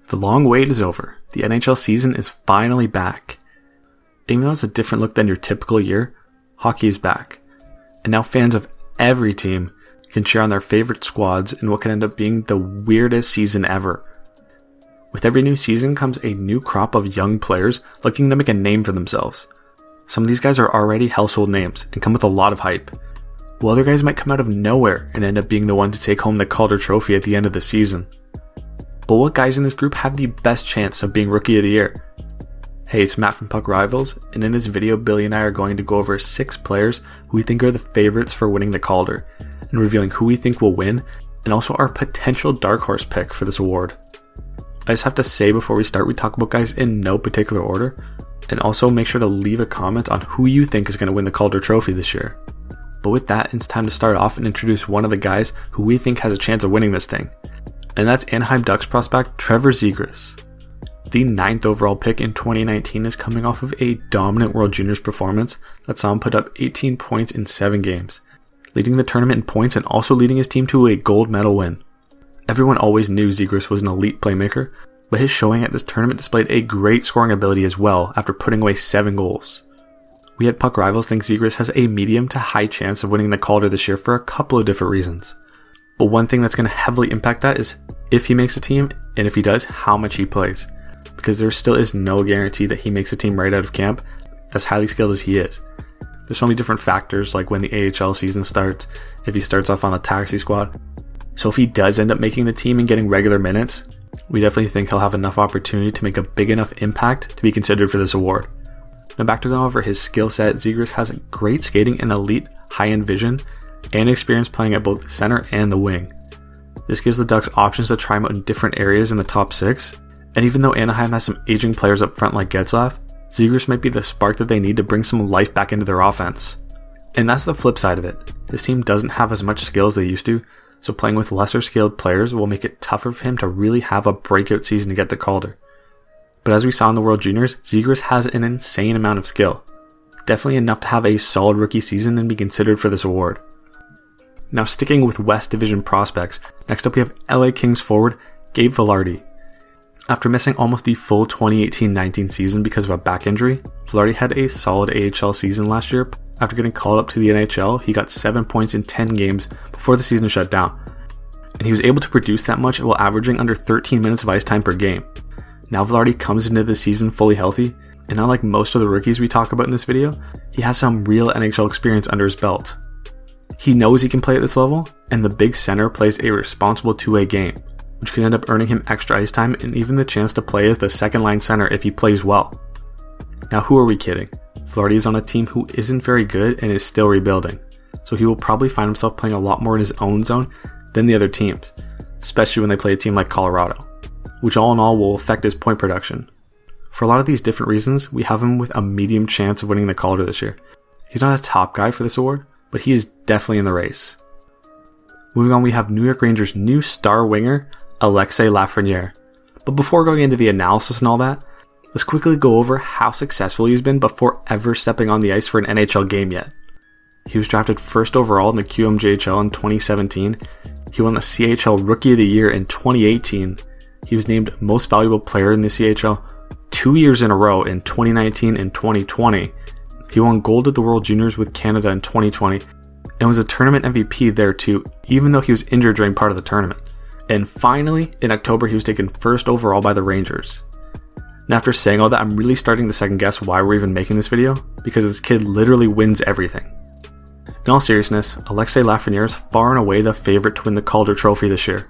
The long wait is over. The NHL season is finally back. Even though it's a different look than your typical year, hockey is back. And now fans of every team can cheer on their favorite squads in what can end up being the weirdest season ever. With every new season comes a new crop of young players looking to make a name for themselves. Some of these guys are already household names and come with a lot of hype, while other guys might come out of nowhere and end up being the one to take home the Calder trophy at the end of the season. But what guys in this group have the best chance of being Rookie of the Year? Hey, it's Matt from Puck Rivals, and in this video, Billy and I are going to go over 6 players who we think are the favorites for winning the Calder, and revealing who we think will win, and also our potential Darkhorse pick for this award. I just have to say before we start, we talk about guys in no particular order, and also make sure to leave a comment on who you think is going to win the Calder trophy this year. But with that, it's time to start off and introduce one of the guys who we think has a chance of winning this thing. And that's Anaheim Ducks prospect Trevor Zegras. The 9th overall pick in 2019 is coming off of a dominant World Juniors performance that saw him put up 18 points in 7 games, leading the tournament in points and also leading his team to a gold medal win. Everyone always knew Zegras was an elite playmaker, but his showing at this tournament displayed a great scoring ability as well after putting away 7 goals. We at Puck Rivals think Zegras has a medium to high chance of winning the Calder this year for a couple of different reasons. But one thing that's going to heavily impact that is if he makes a team, and if he does, how much he plays. Because there still is no guarantee that he makes a team right out of camp, as highly skilled as he is. There's so many different factors, like when the AHL season starts, if he starts off on the taxi squad. So if he does end up making the team and getting regular minutes, we definitely think he'll have enough opportunity to make a big enough impact to be considered for this award. Now back to going over his skill set, Zegras has great skating and elite high-end vision, and experience playing at both center and the wing. This gives the Ducks options to try him out in different areas in the top 6, and even though Anaheim has some aging players up front like Getzlaf, Zegras might be the spark that they need to bring some life back into their offense. And that's the flip side of it. This team doesn't have as much skill as they used to, so playing with lesser skilled players will make it tougher for him to really have a breakout season to get the Calder. But as we saw in the World Juniors, Zegras has an insane amount of skill. Definitely enough to have a solid rookie season and be considered for this award. Now sticking with West Division prospects, next up we have LA Kings forward Gabe Vilardi. After missing almost the full 2018-19 season because of a back injury, Vilardi had a solid AHL season last year. After getting called up to the NHL, he got 7 points in 10 games before the season shut down. And he was able to produce that much while averaging under 13 minutes of ice time per game. Now Vilardi comes into the season fully healthy, and unlike most of the rookies we talk about in this video, he has some real NHL experience under his belt. He knows he can play at this level, and the big center plays a responsible two-way game, which can end up earning him extra ice time and even the chance to play as the second line center if he plays well. Now who are we kidding? Vilardi is on a team who isn't very good and is still rebuilding, so he will probably find himself playing a lot more in his own zone than the other teams, especially when they play a team like Colorado, which all in all will affect his point production. For a lot of these different reasons, we have him with a medium chance of winning the Calder this year. He's not a top guy for this award, but he is definitely in the race. Moving on, we have New York Rangers' new star winger, Alexis Lafreniere. But before going into the analysis and all that, let's quickly go over how successful he's been before ever stepping on the ice for an NHL game yet. He was drafted first overall in the QMJHL in 2017. He won the CHL Rookie of the Year in 2018. He was named Most Valuable Player in the CHL 2 years in a row in 2019 and 2020. He won gold at the World Juniors with Canada in 2020 and was a tournament MVP there too, even though he was injured during part of the tournament. And finally, in October, he was taken first overall by the Rangers. Now after saying all that, I'm really starting to second guess why we're even making this video, because this kid literally wins everything. In all seriousness, Alexis Lafreniere is far and away the favorite to win the Calder trophy this year.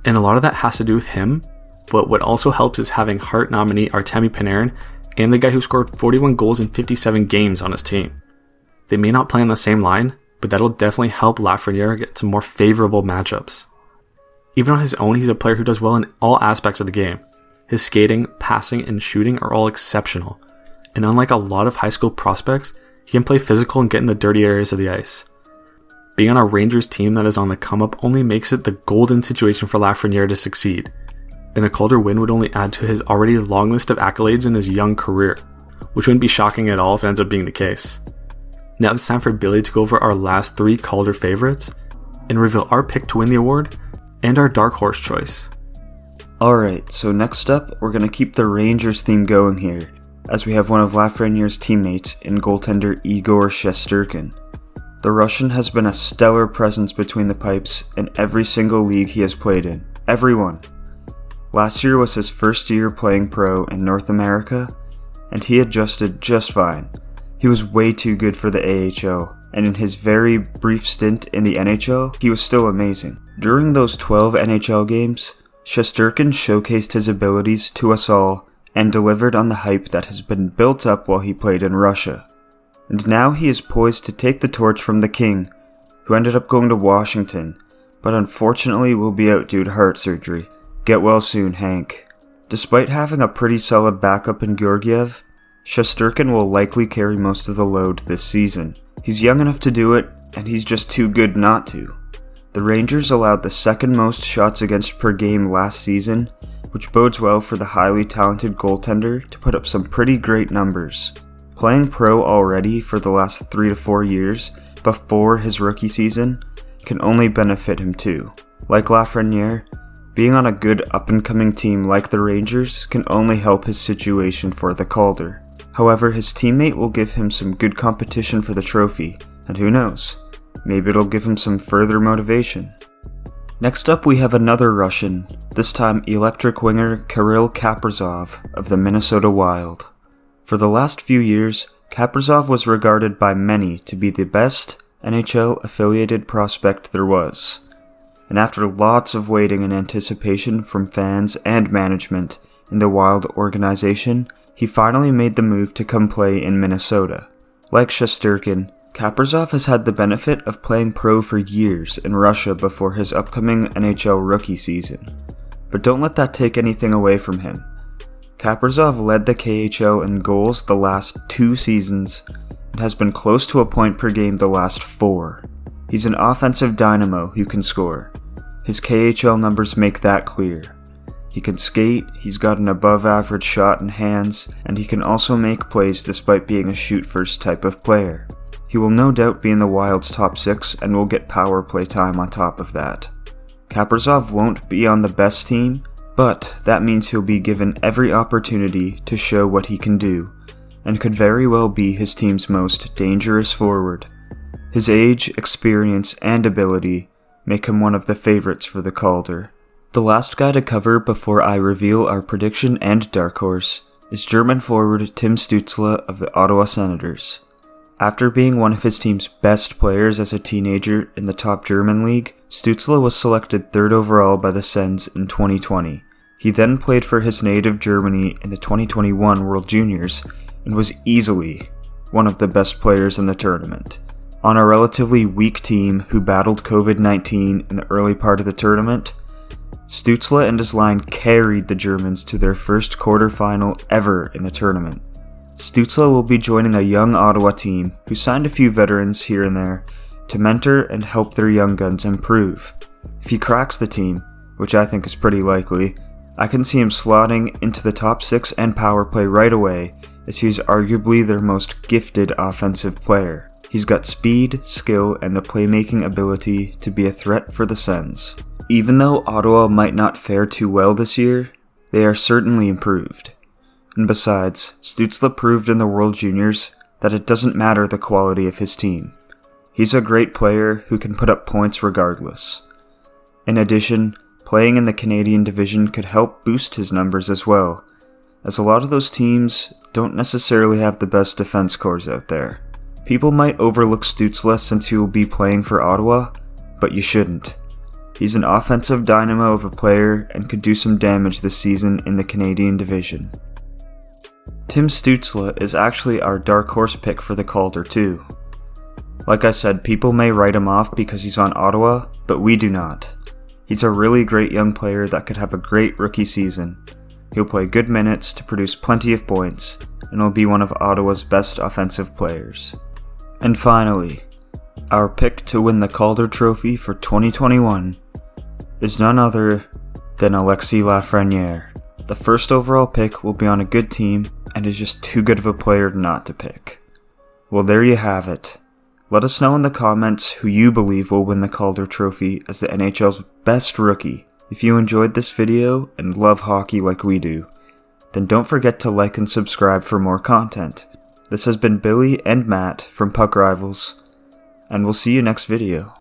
And a lot of that has to do with him, but what also helps is having Hart nominee Artemi Panarin and the guy who scored 41 goals in 57 games on his team. They may not play on the same line, but that'll definitely help Lafreniere get some more favorable matchups. Even on his own, he's a player who does well in all aspects of the game. His skating, passing, and shooting are all exceptional, and unlike a lot of high school prospects, he can play physical and get in the dirty areas of the ice. Being on a Rangers team that is on the come-up only makes it the golden situation for Lafreniere to succeed, and a Calder win would only add to his already long list of accolades in his young career, which wouldn't be shocking at all if it ends up being the case. Now it's time for Billy to go over our last 3 Calder favorites and reveal our pick to win the award and our dark horse choice. Alright, so next up, we're going to keep the Rangers theme going here, as we have one of Lafreniere's teammates in goaltender Igor Shesterkin. The Russian has been a stellar presence between the pipes in every single league he has played in. Everyone. Last year was his first year playing pro in North America, and he adjusted just fine. He was way too good for the AHL, and in his very brief stint in the NHL, he was still amazing. During those 12 NHL games, Shesterkin showcased his abilities to us all and delivered on the hype that has been built up while he played in Russia. And now he is poised to take the torch from the King, who ended up going to Washington, but unfortunately will be out due to heart surgery. Get well soon, Hank. Despite having a pretty solid backup in Georgiev, Shesterkin will likely carry most of the load this season. He's young enough to do it, and he's just too good not to. The Rangers allowed the second most shots against per game last season, which bodes well for the highly talented goaltender to put up some pretty great numbers. Playing pro already for the last 3 to 4 years before his rookie season can only benefit him too. Like Lafreniere, being on a good up-and-coming team like the Rangers can only help his situation for the Calder. However, his teammate will give him some good competition for the trophy, and who knows, maybe it'll give him some further motivation. Next up we have another Russian, this time electric winger Kirill Kaprisov of the Minnesota Wild. For the last few years, Kaprizov was regarded by many to be the best NHL-affiliated prospect there was. And after lots of waiting and anticipation from fans and management in the Wild organization, he finally made the move to come play in Minnesota. Like Shesterkin, Kaprizov has had the benefit of playing pro for years in Russia before his upcoming NHL rookie season. But don't let that take anything away from him. Kaprizov led the KHL in goals the last 2 seasons and has been close to a point per game the last 4. He's an offensive dynamo who can score. His KHL numbers make that clear. He can skate, he's got an above average shot in hands, and he can also make plays despite being a shoot first type of player. He will no doubt be in the Wild's top 6 and will get power play time on top of that. Kaprizov won't be on the best team, but that means he'll be given every opportunity to show what he can do, and could very well be his team's most dangerous forward. His age, experience, and ability make him one of the favorites for the Calder. The last guy to cover before I reveal our prediction and dark horse is German forward Tim Stutzle of the Ottawa Senators. After being one of his team's best players as a teenager in the top German league, Stutzle was selected 3rd overall by the Sens in 2020. He then played for his native Germany in the 2021 World Juniors and was easily one of the best players in the tournament. On a relatively weak team who battled COVID-19 in the early part of the tournament, Stutzle and his line carried the Germans to their first quarterfinal ever in the tournament. Stutzle will be joining a young Ottawa team who signed a few veterans here and there to mentor and help their young guns improve. If he cracks the team, which I think is pretty likely, I can see him slotting into the top 6 and power play right away, as he is arguably their most gifted offensive player. He's got speed, skill, and the playmaking ability to be a threat for the Sens. Even though Ottawa might not fare too well this year, they are certainly improved. And besides, Stutzle proved in the World Juniors that it doesn't matter the quality of his team. He's a great player who can put up points regardless. In addition, playing in the Canadian division could help boost his numbers as well, as a lot of those teams don't necessarily have the best defense cores out there. People might overlook Stutzle since he will be playing for Ottawa, but you shouldn't. He's an offensive dynamo of a player and could do some damage this season in the Canadian division. Tim Stutzle is actually our dark horse pick for the Calder too. Like I said, people may write him off because he's on Ottawa, but we do not. He's a really great young player that could have a great rookie season. He'll play good minutes to produce plenty of points, and will be one of Ottawa's best offensive players. And finally, our pick to win the Calder Trophy for 2021 is none other than Alexis Lafreniere. The first overall pick will be on a good team and is just too good of a player not to pick. Well, there you have it. Let us know in the comments who you believe will win the Calder Trophy as the NHL's best rookie If you enjoyed this video and love hockey like we do, then don't forget to like and subscribe for more content. This has been Billy and Matt from Puck Rivals, and we'll see you next video.